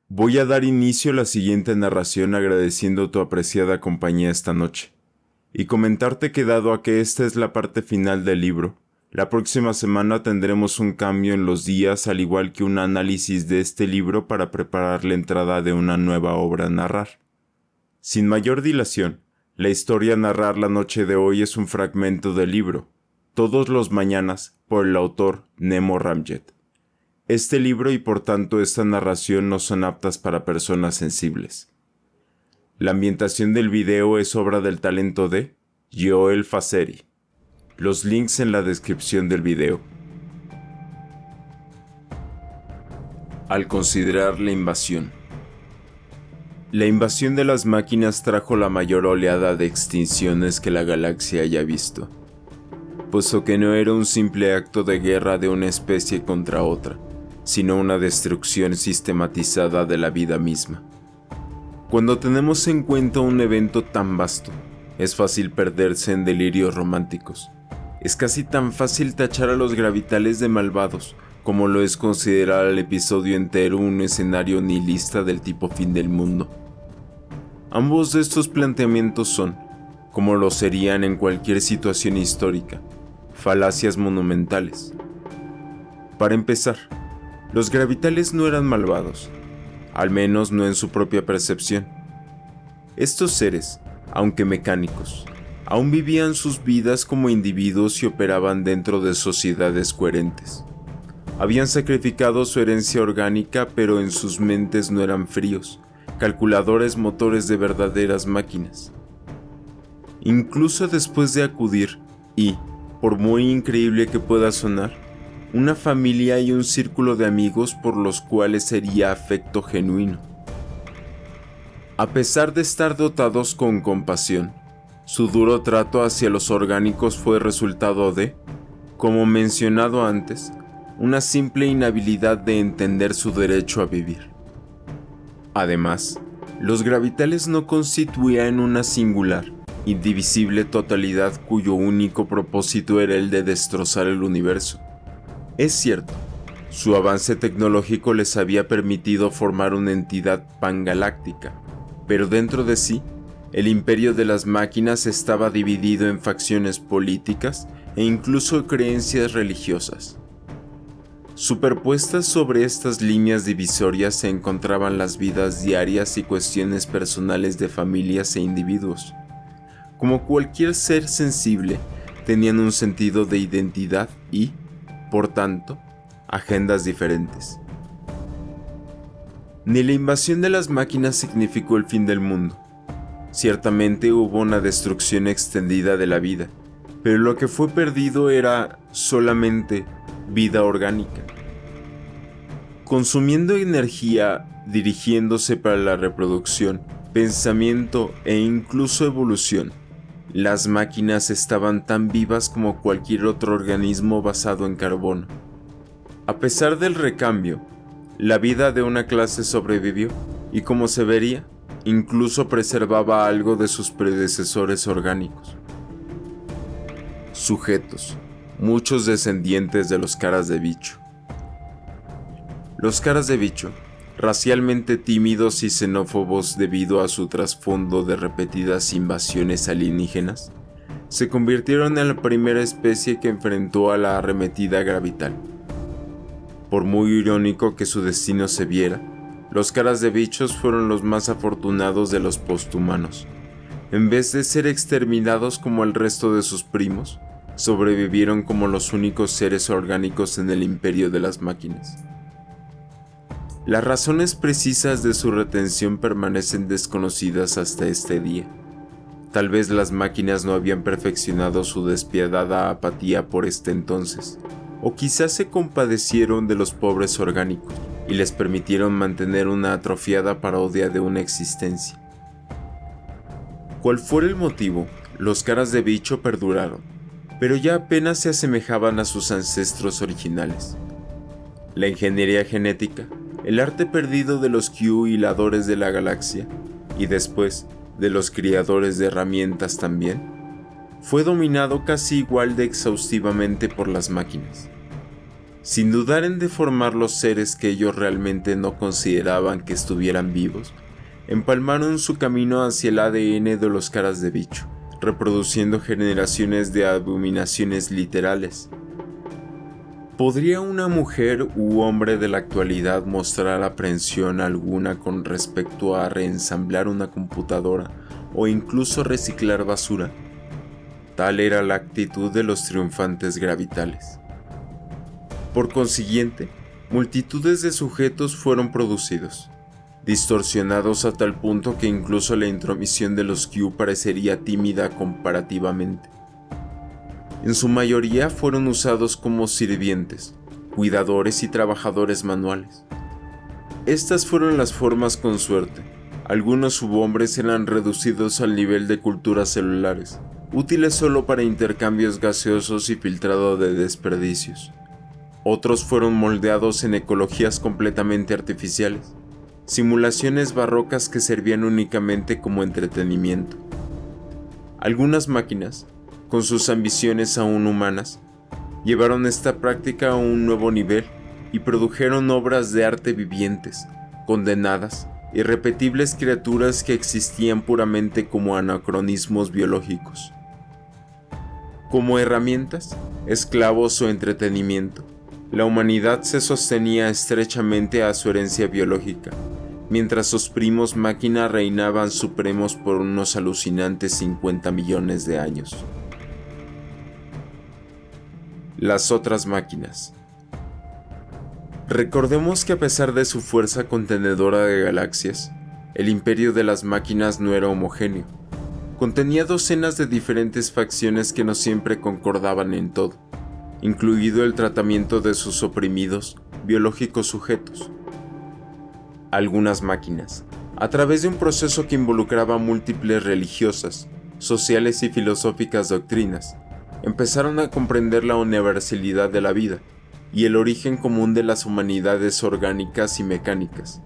Voy a dar inicio a la siguiente narración agradeciendo tu apreciada compañía esta noche, y comentarte que dado a que esta es la parte final del libro, la próxima semana tendremos un cambio en los días al igual que un análisis de este libro para preparar la entrada de una nueva obra a narrar. Sin mayor dilación, la historia a narrar la noche de hoy es un fragmento del libro, Todos los mañanas, por el autor Nemo Ramjet. Este libro y por tanto esta narración no son aptas para personas sensibles. La ambientación del video es obra del talento de Joel Faceri. Los links en la descripción del video. Al considerar la invasión. La invasión de las máquinas trajo la mayor oleada de extinciones que la galaxia haya visto, puesto que no era un simple acto de guerra de una especie contra otra, sino una destrucción sistematizada de la vida misma. Cuando tenemos en cuenta un evento tan vasto, es fácil perderse en delirios románticos. Es casi tan fácil tachar a los gravitales de malvados como lo es considerar al episodio entero un escenario nihilista del tipo fin del mundo. Ambos de estos planteamientos son, como lo serían en cualquier situación histórica, falacias monumentales. Para empezar, los gravitales no eran malvados, al menos no en su propia percepción. Estos seres, aunque mecánicos, aún vivían sus vidas como individuos y operaban dentro de sociedades coherentes. Habían sacrificado su herencia orgánica, pero en sus mentes no eran fríos, calculadores motores de verdaderas máquinas. Incluso después de acudir y, por muy increíble que pueda sonar, una familia y un círculo de amigos por los cuales sería afecto genuino. A pesar de estar dotados con compasión, su duro trato hacia los orgánicos fue resultado de, como mencionado antes, una simple inhabilidad de entender su derecho a vivir. Además, los gravitales no constituían una singular, indivisible totalidad cuyo único propósito era el de destrozar el universo. Es cierto, su avance tecnológico les había permitido formar una entidad pangaláctica, pero dentro de sí, el imperio de las máquinas estaba dividido en facciones políticas e incluso creencias religiosas. Superpuestas sobre estas líneas divisorias se encontraban las vidas diarias y cuestiones personales de familias e individuos. Como cualquier ser sensible, tenían un sentido de identidad y, por tanto, agendas diferentes. Ni la invasión de las máquinas significó el fin del mundo. Ciertamente hubo una destrucción extendida de la vida, pero lo que fue perdido era solamente vida orgánica. Consumiendo energía, dirigiéndose para la reproducción, pensamiento e incluso evolución, las máquinas estaban tan vivas como cualquier otro organismo basado en carbono. A pesar del recambio, la vida de una clase sobrevivió y, como se vería, incluso preservaba algo de sus predecesores orgánicos. Sujetos, muchos descendientes de los caras de bicho. Los caras de bicho, racialmente tímidos y xenófobos debido a su trasfondo de repetidas invasiones alienígenas, se convirtieron en la primera especie que enfrentó a la arremetida gravital. Por muy irónico que su destino se viera, los caras de bichos fueron los más afortunados de los posthumanos. En vez de ser exterminados como el resto de sus primos, sobrevivieron como los únicos seres orgánicos en el imperio de las máquinas. Las razones precisas de su retención permanecen desconocidas hasta este día. Tal vez las máquinas no habían perfeccionado su despiadada apatía por este entonces, o quizás se compadecieron de los pobres orgánicos y les permitieron mantener una atrofiada parodia de una existencia. Cual fuera el motivo, los caras de bicho perduraron, pero ya apenas se asemejaban a sus ancestros originales. La ingeniería genética, el arte perdido de los Q hiladores de la galaxia, y después de los criadores de herramientas también, fue dominado casi igual de exhaustivamente por las máquinas. Sin dudar en deformar los seres que ellos realmente no consideraban que estuvieran vivos, empalmaron su camino hacia el ADN de los caras de bicho, reproduciendo generaciones de abominaciones literales. ¿Podría una mujer u hombre de la actualidad mostrar aprensión alguna con respecto a reensamblar una computadora o incluso reciclar basura? Tal era la actitud de los triunfantes gravitales. Por consiguiente, multitudes de sujetos fueron producidos, distorsionados a tal punto que incluso la intromisión de los Q parecería tímida comparativamente. En su mayoría fueron usados como sirvientes, cuidadores y trabajadores manuales. Estas fueron las formas con suerte. Algunos subhombres eran reducidos al nivel de culturas celulares, útiles solo para intercambios gaseosos y filtrado de desperdicios. Otros fueron moldeados en ecologías completamente artificiales, simulaciones barrocas que servían únicamente como entretenimiento. Algunas máquinas, con sus ambiciones aún humanas, llevaron esta práctica a un nuevo nivel y produjeron obras de arte vivientes, condenadas, irrepetibles criaturas que existían puramente como anacronismos biológicos. Como herramientas, esclavos o entretenimiento, la humanidad se sostenía estrechamente a su herencia biológica, mientras sus primos máquina reinaban supremos por unos alucinantes 50 millones de años. Las otras máquinas. Recordemos que a pesar de su fuerza contenedora de galaxias, el imperio de las máquinas no era homogéneo. Contenía docenas de diferentes facciones que no siempre concordaban en todo, incluido el tratamiento de sus oprimidos, biológicos sujetos. Algunas máquinas, a través de un proceso que involucraba múltiples religiosas, sociales y filosóficas doctrinas, empezaron a comprender la universalidad de la vida y el origen común de las humanidades orgánicas y mecánicas.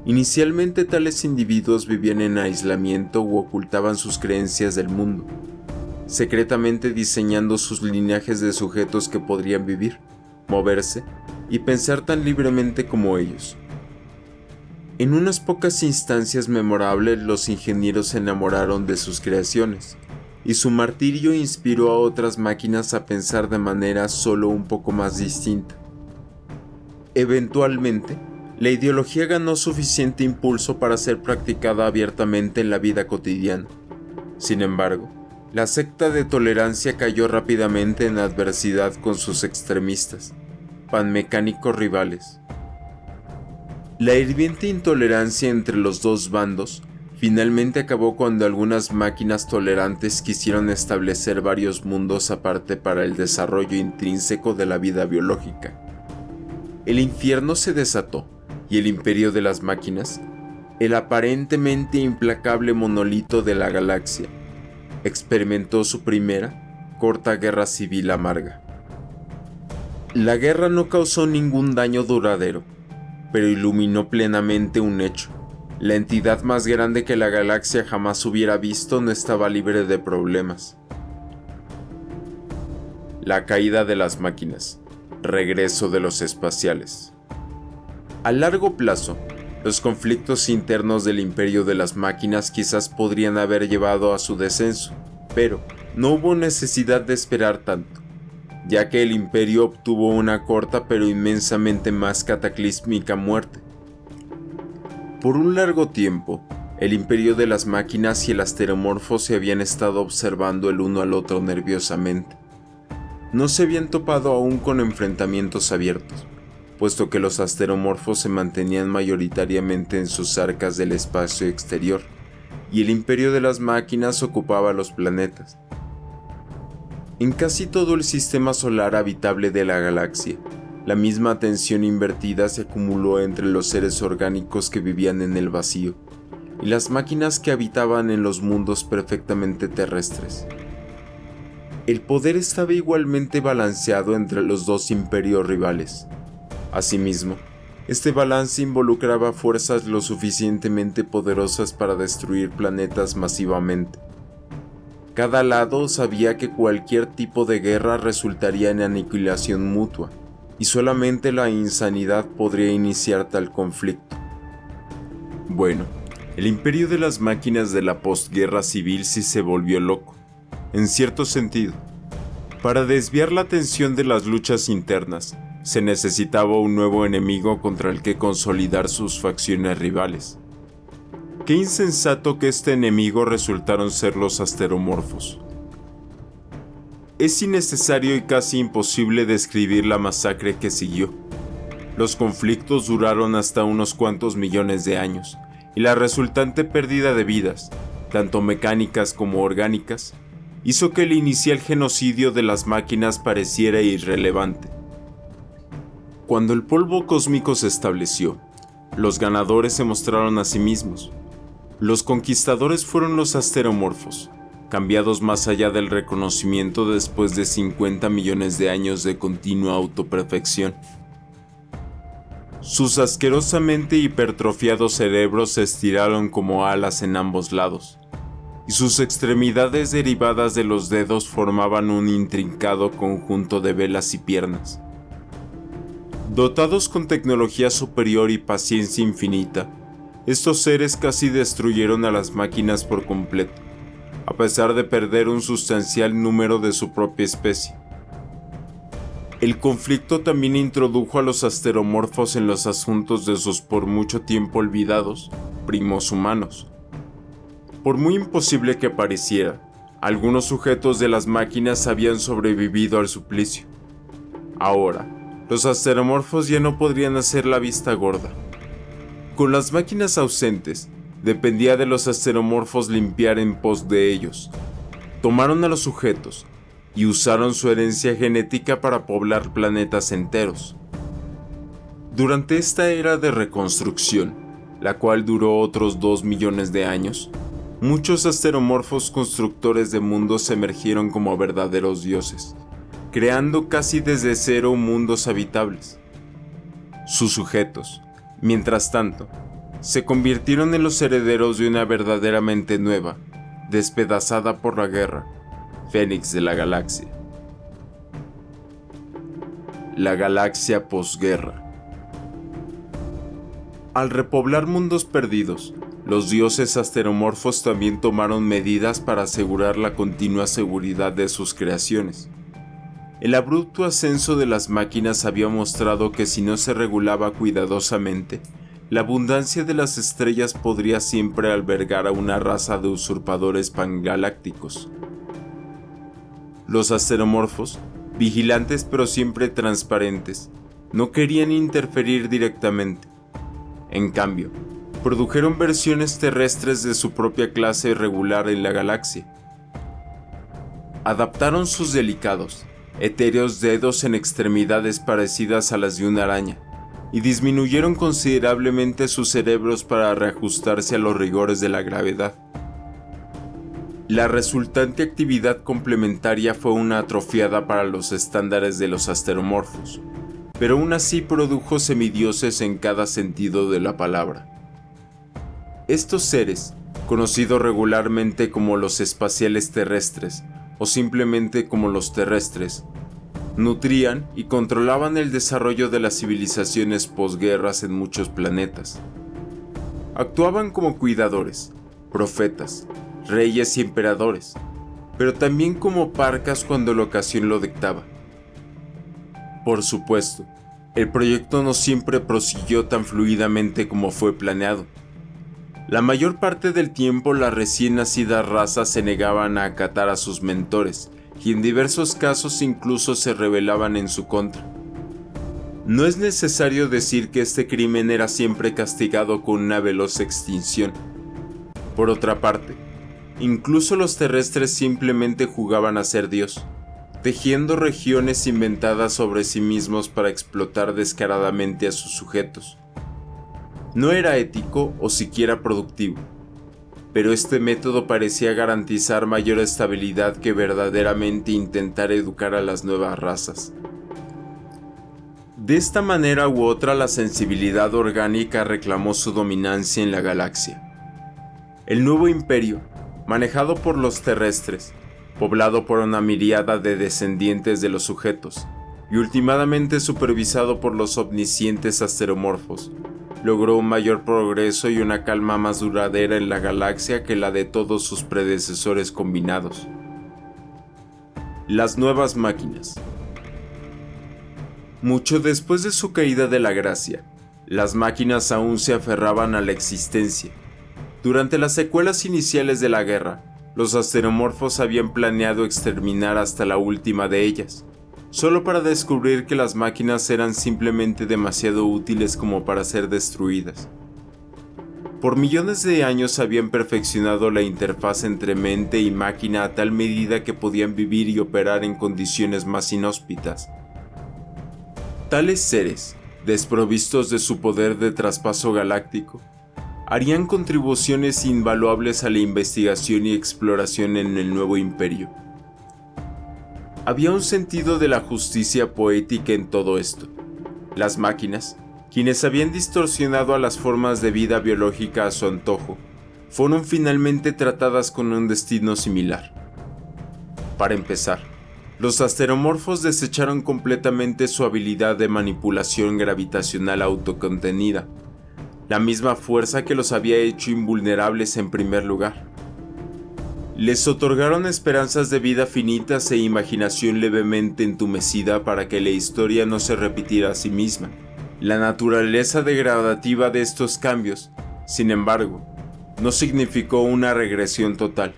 Inicialmente tales individuos vivían en aislamiento u ocultaban sus creencias del mundo, secretamente diseñando sus linajes de sujetos que podrían vivir, moverse y pensar tan libremente como ellos. En unas pocas instancias memorables los ingenieros se enamoraron de sus creaciones, y su martirio inspiró a otras máquinas a pensar de manera solo un poco más distinta. Eventualmente, la ideología ganó suficiente impulso para ser practicada abiertamente en la vida cotidiana. Sin embargo, la secta de tolerancia cayó rápidamente en adversidad con sus extremistas, panmecánicos rivales. La hirviente intolerancia entre los dos bandos finalmente acabó cuando algunas máquinas tolerantes quisieron establecer varios mundos aparte para el desarrollo intrínseco de la vida biológica. El infierno se desató y el imperio de las máquinas, el aparentemente implacable monolito de la galaxia, experimentó su primera, corta guerra civil amarga. La guerra no causó ningún daño duradero, pero iluminó plenamente un hecho. La entidad más grande que la galaxia jamás hubiera visto no estaba libre de problemas. La caída de las máquinas. Regreso de los espaciales. A largo plazo, los conflictos internos del imperio de las máquinas quizás podrían haber llevado a su descenso, pero no hubo necesidad de esperar tanto, ya que el imperio obtuvo una corta pero inmensamente más cataclísmica muerte. Por un largo tiempo, el imperio de las máquinas y el asteromorfo se habían estado observando el uno al otro nerviosamente. No se habían topado aún con enfrentamientos abiertos, puesto que los asteromorfos se mantenían mayoritariamente en sus arcas del espacio exterior, y el imperio de las máquinas ocupaba los planetas. En casi todo el sistema solar habitable de la galaxia, la misma tensión invertida se acumuló entre los seres orgánicos que vivían en el vacío y las máquinas que habitaban en los mundos perfectamente terrestres. El poder estaba igualmente balanceado entre los dos imperios rivales. Asimismo, este balance involucraba fuerzas lo suficientemente poderosas para destruir planetas masivamente. Cada lado sabía que cualquier tipo de guerra resultaría en aniquilación mutua, y solamente la insanidad podría iniciar tal conflicto. Bueno, el imperio de las máquinas de la postguerra civil sí se volvió loco, en cierto sentido. Para desviar la atención de las luchas internas, se necesitaba un nuevo enemigo contra el que consolidar sus facciones rivales. Qué insensato que este enemigo resultaron ser los asteromorfos. Es innecesario y casi imposible describir la masacre que siguió. Los conflictos duraron hasta unos cuantos millones de años, y la resultante pérdida de vidas, tanto mecánicas como orgánicas, hizo que el inicial genocidio de las máquinas pareciera irrelevante. Cuando el polvo cósmico se estableció, los ganadores se mostraron a sí mismos. Los conquistadores fueron los asteromorfos, cambiados más allá del reconocimiento después de 50 millones de años de continua autoperfección. Sus asquerosamente hipertrofiados cerebros se estiraron como alas en ambos lados, y sus extremidades derivadas de los dedos formaban un intrincado conjunto de velas y piernas. Dotados con tecnología superior y paciencia infinita, estos seres casi destruyeron a las máquinas por completo, a pesar de perder un sustancial número de su propia especie. El conflicto también introdujo a los asteromorfos en los asuntos de sus por mucho tiempo olvidados primos humanos. Por muy imposible que pareciera, algunos sujetos de las máquinas habían sobrevivido al suplicio. Ahora, los asteromorfos ya no podrían hacer la vista gorda. Con las máquinas ausentes, dependía de los asteromorfos limpiar en pos de ellos. Tomaron a los sujetos y usaron su herencia genética para poblar planetas enteros. Durante esta era de reconstrucción, la cual duró otros 2 millones de años, muchos asteromorfos constructores de mundos emergieron como verdaderos dioses, creando casi desde cero mundos habitables. Sus sujetos, mientras tanto, se convirtieron en los herederos de una verdaderamente nueva, despedazada por la guerra, Fénix de la galaxia. La galaxia posguerra. Al repoblar mundos perdidos, los dioses asteromorfos también tomaron medidas para asegurar la continua seguridad de sus creaciones. El abrupto ascenso de las máquinas había mostrado que si no se regulaba cuidadosamente, la abundancia de las estrellas podría siempre albergar a una raza de usurpadores pangalácticos. Los asteromorfos, vigilantes pero siempre transparentes, no querían interferir directamente. En cambio, produjeron versiones terrestres de su propia clase regular en la galaxia. Adaptaron sus delicados, etéreos dedos en extremidades parecidas a las de una araña, y disminuyeron considerablemente sus cerebros para reajustarse a los rigores de la gravedad. La resultante actividad complementaria fue una atrofiada para los estándares de los asteromorfos, pero aún así produjo semidioses en cada sentido de la palabra. Estos seres, conocidos regularmente como los espaciales terrestres o simplemente como los terrestres, nutrían y controlaban el desarrollo de las civilizaciones posguerras en muchos planetas. Actuaban como cuidadores, profetas, reyes y emperadores, pero también como parcas cuando la ocasión lo dictaba. Por supuesto, el proyecto no siempre prosiguió tan fluidamente como fue planeado. La mayor parte del tiempo las recién nacidas razas se negaban a acatar a sus mentores, y en diversos casos incluso se rebelaban en su contra. No es necesario decir que este crimen era siempre castigado con una veloz extinción. Por otra parte, incluso los terrestres simplemente jugaban a ser Dios, tejiendo regiones inventadas sobre sí mismos para explotar descaradamente a sus sujetos. No era ético o siquiera productivo, pero este método parecía garantizar mayor estabilidad que verdaderamente intentar educar a las nuevas razas. De esta manera u otra, la sensibilidad orgánica reclamó su dominancia en la galaxia. El nuevo imperio, manejado por los terrestres, poblado por una miríada de descendientes de los sujetos, y últimamente supervisado por los omniscientes asteromorfos, logró un mayor progreso y una calma más duradera en la galaxia que la de todos sus predecesores combinados. Las nuevas máquinas. Mucho después de su caída de la gracia, las máquinas aún se aferraban a la existencia. Durante las secuelas iniciales de la guerra, los asteromorfos habían planeado exterminar hasta la última de ellas, solo para descubrir que las máquinas eran simplemente demasiado útiles como para ser destruidas. Por millones de años habían perfeccionado la interfaz entre mente y máquina a tal medida que podían vivir y operar en condiciones más inhóspitas. Tales seres, desprovistos de su poder de traspaso galáctico, harían contribuciones invaluables a la investigación y exploración en el nuevo imperio. Había un sentido de la justicia poética en todo esto. Las máquinas, quienes habían distorsionado a las formas de vida biológica a su antojo, fueron finalmente tratadas con un destino similar. Para empezar, los asteromorfos desecharon completamente su habilidad de manipulación gravitacional autocontenida, la misma fuerza que los había hecho invulnerables en primer lugar. Les otorgaron esperanzas de vida finitas e imaginación levemente entumecida para que la historia no se repitiera a sí misma. La naturaleza degradativa de estos cambios, sin embargo, no significó una regresión total.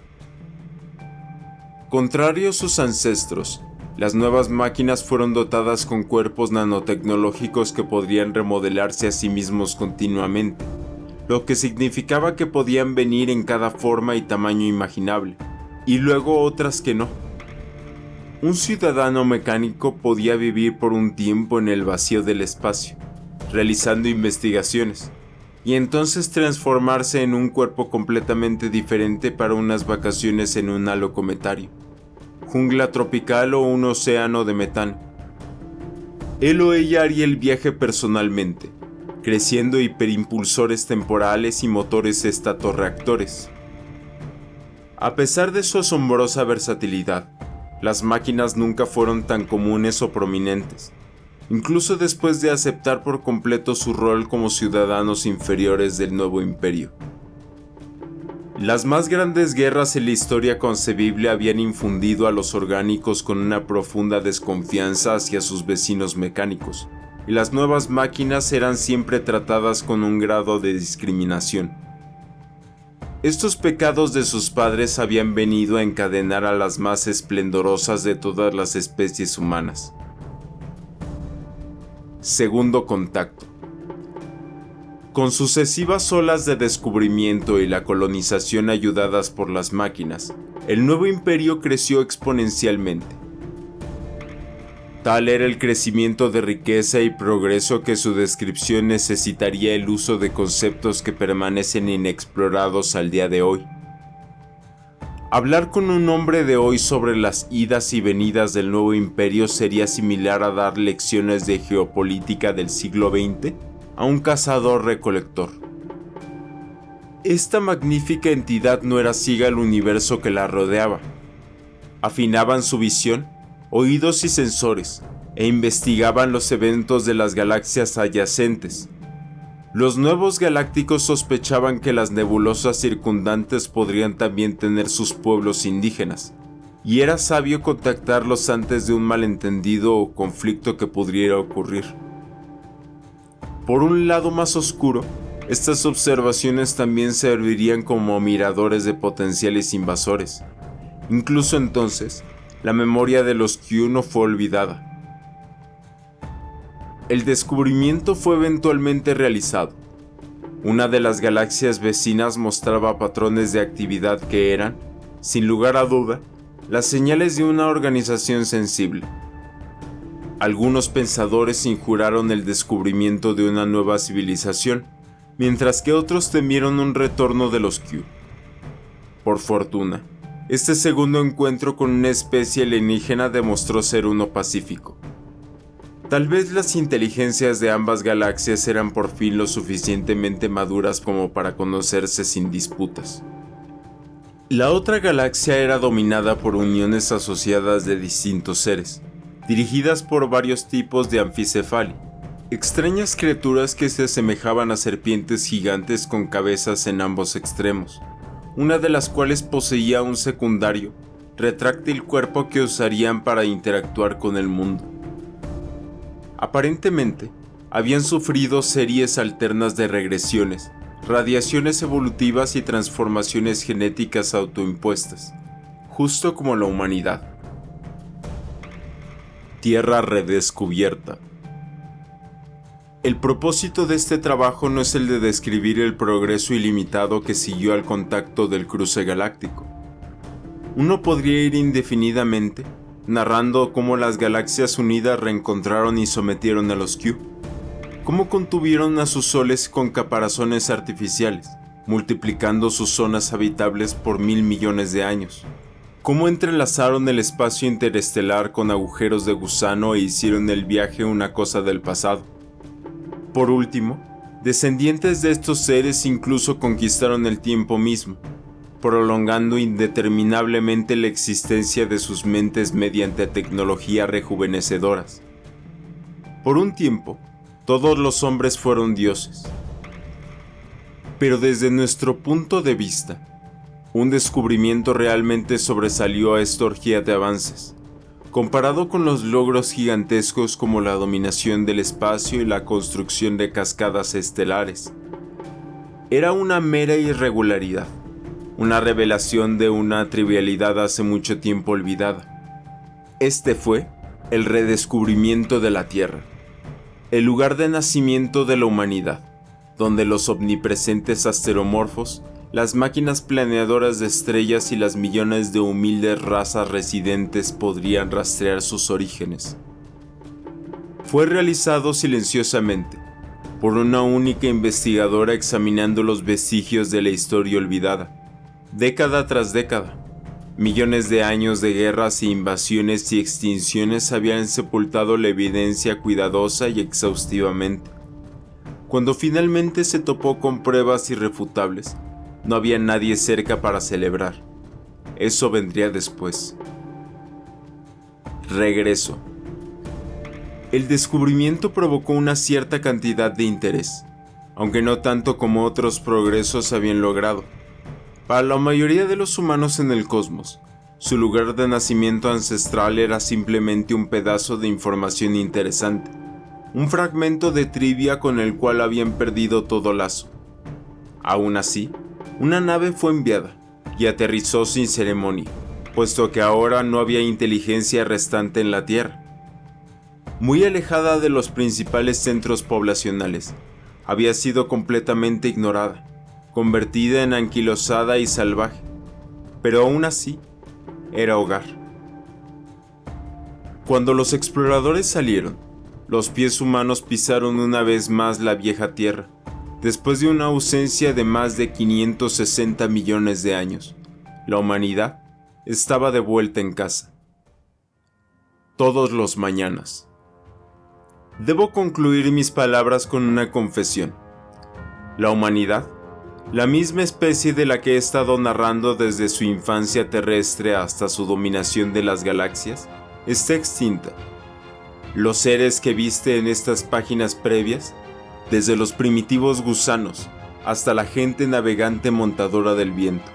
Contrario a sus ancestros, las nuevas máquinas fueron dotadas con cuerpos nanotecnológicos que podrían remodelarse a sí mismos continuamente, lo que significaba que podían venir en cada forma y tamaño imaginable, y luego otras que no. Un ciudadano mecánico podía vivir por un tiempo en el vacío del espacio, realizando investigaciones, y entonces transformarse en un cuerpo completamente diferente para unas vacaciones en un halo cometario, jungla tropical o un océano de metano. Él o ella haría el viaje personalmente, creciendo hiperimpulsores temporales y motores estatorreactores. A pesar de su asombrosa versatilidad, las máquinas nunca fueron tan comunes o prominentes, incluso después de aceptar por completo su rol como ciudadanos inferiores del nuevo imperio. Las más grandes guerras en la historia concebible habían infundido a los orgánicos con una profunda desconfianza hacia sus vecinos mecánicos, y las nuevas máquinas eran siempre tratadas con un grado de discriminación. Estos pecados de sus padres habían venido a encadenar a las más esplendorosas de todas las especies humanas. Segundo contacto. Con sucesivas olas de descubrimiento y la colonización ayudadas por las máquinas, el nuevo imperio creció exponencialmente. Tal era el crecimiento de riqueza y progreso que su descripción necesitaría el uso de conceptos que permanecen inexplorados al día de hoy. Hablar con un hombre de hoy sobre las idas y venidas del nuevo imperio sería similar a dar lecciones de geopolítica del siglo XX a un cazador-recolector. Esta magnífica entidad no era ciega al universo que la rodeaba. Afinaban su visión, oídos y sensores, e investigaban los eventos de las galaxias adyacentes. Los nuevos galácticos sospechaban que las nebulosas circundantes podrían también tener sus pueblos indígenas, y era sabio contactarlos antes de un malentendido o conflicto que pudiera ocurrir. Por un lado más oscuro, estas observaciones también servirían como miradores de potenciales invasores. Incluso entonces, la memoria de los Q no fue olvidada. El descubrimiento fue eventualmente realizado. Una de las galaxias vecinas mostraba patrones de actividad que eran, sin lugar a duda, las señales de una organización sensible. Algunos pensadores injuraron el descubrimiento de una nueva civilización, mientras que otros temieron un retorno de los Q. Por fortuna, este segundo encuentro con una especie alienígena demostró ser uno pacífico. Tal vez las inteligencias de ambas galaxias eran por fin lo suficientemente maduras como para conocerse sin disputas. La otra galaxia era dominada por uniones asociadas de distintos seres, dirigidas por varios tipos de anficefali, extrañas criaturas que se asemejaban a serpientes gigantes con cabezas en ambos extremos, una de las cuales poseía un secundario, retráctil cuerpo que usarían para interactuar con el mundo. Aparentemente, habían sufrido series alternas de regresiones, radiaciones evolutivas y transformaciones genéticas autoimpuestas, justo como la humanidad. Tierra redescubierta. El propósito de este trabajo no es el de describir el progreso ilimitado que siguió al contacto del cruce galáctico. Uno podría ir indefinidamente narrando cómo las galaxias unidas reencontraron y sometieron a los Q, cómo contuvieron a sus soles con caparazones artificiales, multiplicando sus zonas habitables por 1.000 millones de años, cómo entrelazaron el espacio interestelar con agujeros de gusano e hicieron el viaje una cosa del pasado. Por último, descendientes de estos seres incluso conquistaron el tiempo mismo, prolongando indeterminablemente la existencia de sus mentes mediante tecnologías rejuvenecedoras. Por un tiempo, todos los hombres fueron dioses. Pero desde nuestro punto de vista, un descubrimiento realmente sobresalió a esta orgía de avances, comparado con los logros gigantescos como la dominación del espacio y la construcción de cascadas estelares. Era una mera irregularidad, una revelación de una trivialidad hace mucho tiempo olvidada. Este fue el redescubrimiento de la Tierra, el lugar de nacimiento de la humanidad, donde los omnipresentes asteromorfos, las máquinas planeadoras de estrellas y las millones de humildes razas residentes podrían rastrear sus orígenes. Fue realizado silenciosamente, por una única investigadora examinando los vestigios de la historia olvidada, década tras década. Millones de años de guerras e invasiones y extinciones habían sepultado la evidencia cuidadosa y exhaustivamente. Cuando finalmente se topó con pruebas irrefutables, no había nadie cerca para celebrar. Eso vendría después. Regreso. El descubrimiento provocó una cierta cantidad de interés, aunque no tanto como otros progresos habían logrado. Para la mayoría de los humanos en el cosmos, su lugar de nacimiento ancestral era simplemente un pedazo de información interesante, un fragmento de trivia con el cual habían perdido todo lazo. Aún así, una nave fue enviada y aterrizó sin ceremonia, puesto que ahora no había inteligencia restante en la Tierra. Muy alejada de los principales centros poblacionales, había sido completamente ignorada, convertida en anquilosada y salvaje, pero aún así era hogar. Cuando los exploradores salieron, los pies humanos pisaron una vez más la vieja tierra, después de una ausencia de más de 560 millones de años. La humanidad estaba de vuelta en casa. Todos los mañanas. Debo concluir mis palabras con una confesión. La humanidad, la misma especie de la que he estado narrando desde su infancia terrestre hasta su dominación de las galaxias, está extinta. Los seres que viste en estas páginas previas, desde los primitivos gusanos hasta la gente navegante montadora del viento,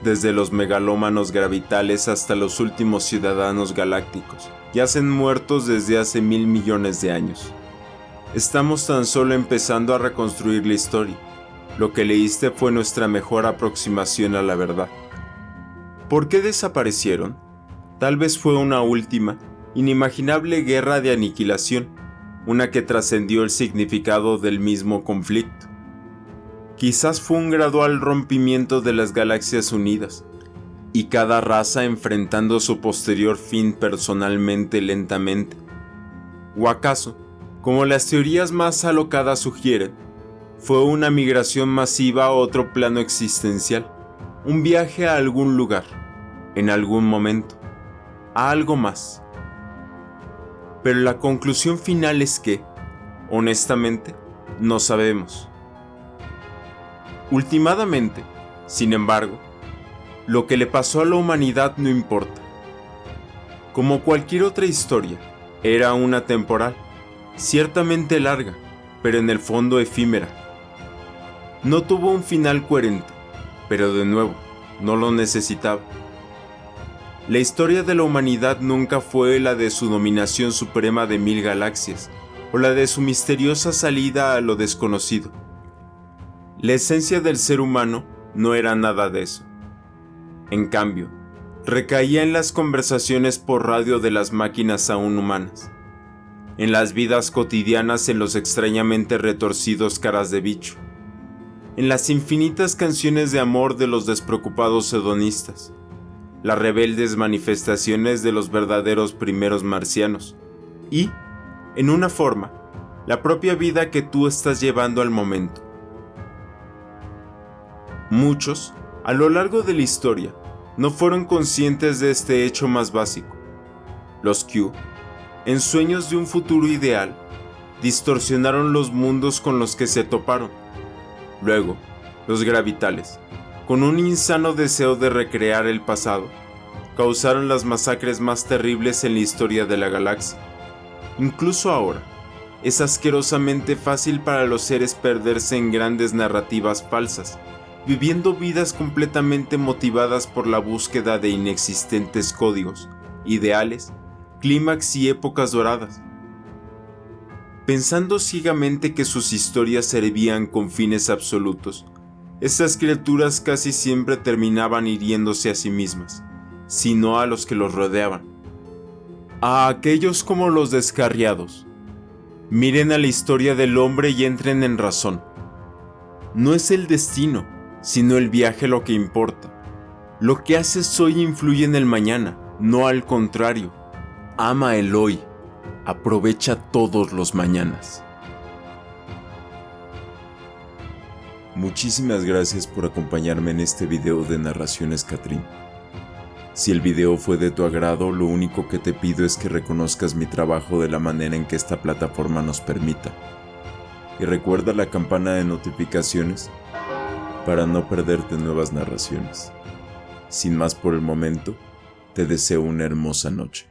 desde los megalómanos gravitales hasta los últimos ciudadanos galácticos, yacen muertos desde hace 1.000 millones de años. Estamos tan solo empezando a reconstruir la historia. Lo que leíste fue nuestra mejor aproximación a la verdad. ¿Por qué desaparecieron? Tal vez fue una última, inimaginable guerra de aniquilación, una que trascendió el significado del mismo conflicto. Quizás fue un gradual rompimiento de las galaxias unidas, y cada raza enfrentando su posterior fin personalmente lentamente. ¿O acaso, como las teorías más alocadas sugieren, fue una migración masiva a otro plano existencial, un viaje a algún lugar, en algún momento, a algo más? Pero la conclusión final es que, honestamente, no sabemos. Últimamente, sin embargo, lo que le pasó a la humanidad no importa. Como cualquier otra historia, Era una temporal, ciertamente larga, pero en el fondo efímera. No tuvo un final coherente, pero de nuevo, no lo necesitaba. La historia de la humanidad nunca fue la de su dominación suprema de 1000 galaxias, o la de su misteriosa salida a lo desconocido. La esencia del ser humano no era nada de eso. En cambio, recaía en las conversaciones por radio de las máquinas aún humanas, en las vidas cotidianas en los extrañamente retorcidos caras de bicho, en las infinitas canciones de amor de los despreocupados hedonistas, las rebeldes manifestaciones de los verdaderos primeros marcianos y, en una forma, la propia vida que tú estás llevando al momento. Muchos, a lo largo de la historia, no fueron conscientes de este hecho más básico. Los Q, en sueños de un futuro ideal, distorsionaron los mundos con los que se toparon. Luego, los Gravitales, con un insano deseo de recrear el pasado, causaron las masacres más terribles en la historia de la galaxia. Incluso ahora, es asquerosamente fácil para los seres perderse en grandes narrativas falsas, viviendo vidas completamente motivadas por la búsqueda de inexistentes códigos, ideales, clímax y épocas doradas, pensando ciegamente que sus historias servían con fines absolutos. Estas criaturas casi siempre terminaban hiriéndose a sí mismas, sino a los que los rodeaban. A aquellos como los descarriados, miren a la historia del hombre y entren en razón. No es el destino, sino el viaje lo que importa. Lo que haces hoy influye en el mañana, no al contrario. Ama el hoy, aprovecha todos los mañanas. Muchísimas gracias por acompañarme en este video de Narraciones Catrín. Si el video fue de tu agrado, lo único que te pido es que reconozcas mi trabajo de la manera en que esta plataforma nos permita. Y recuerda la campana de notificaciones para no perderte nuevas narraciones. Sin más por el momento, te deseo una hermosa noche.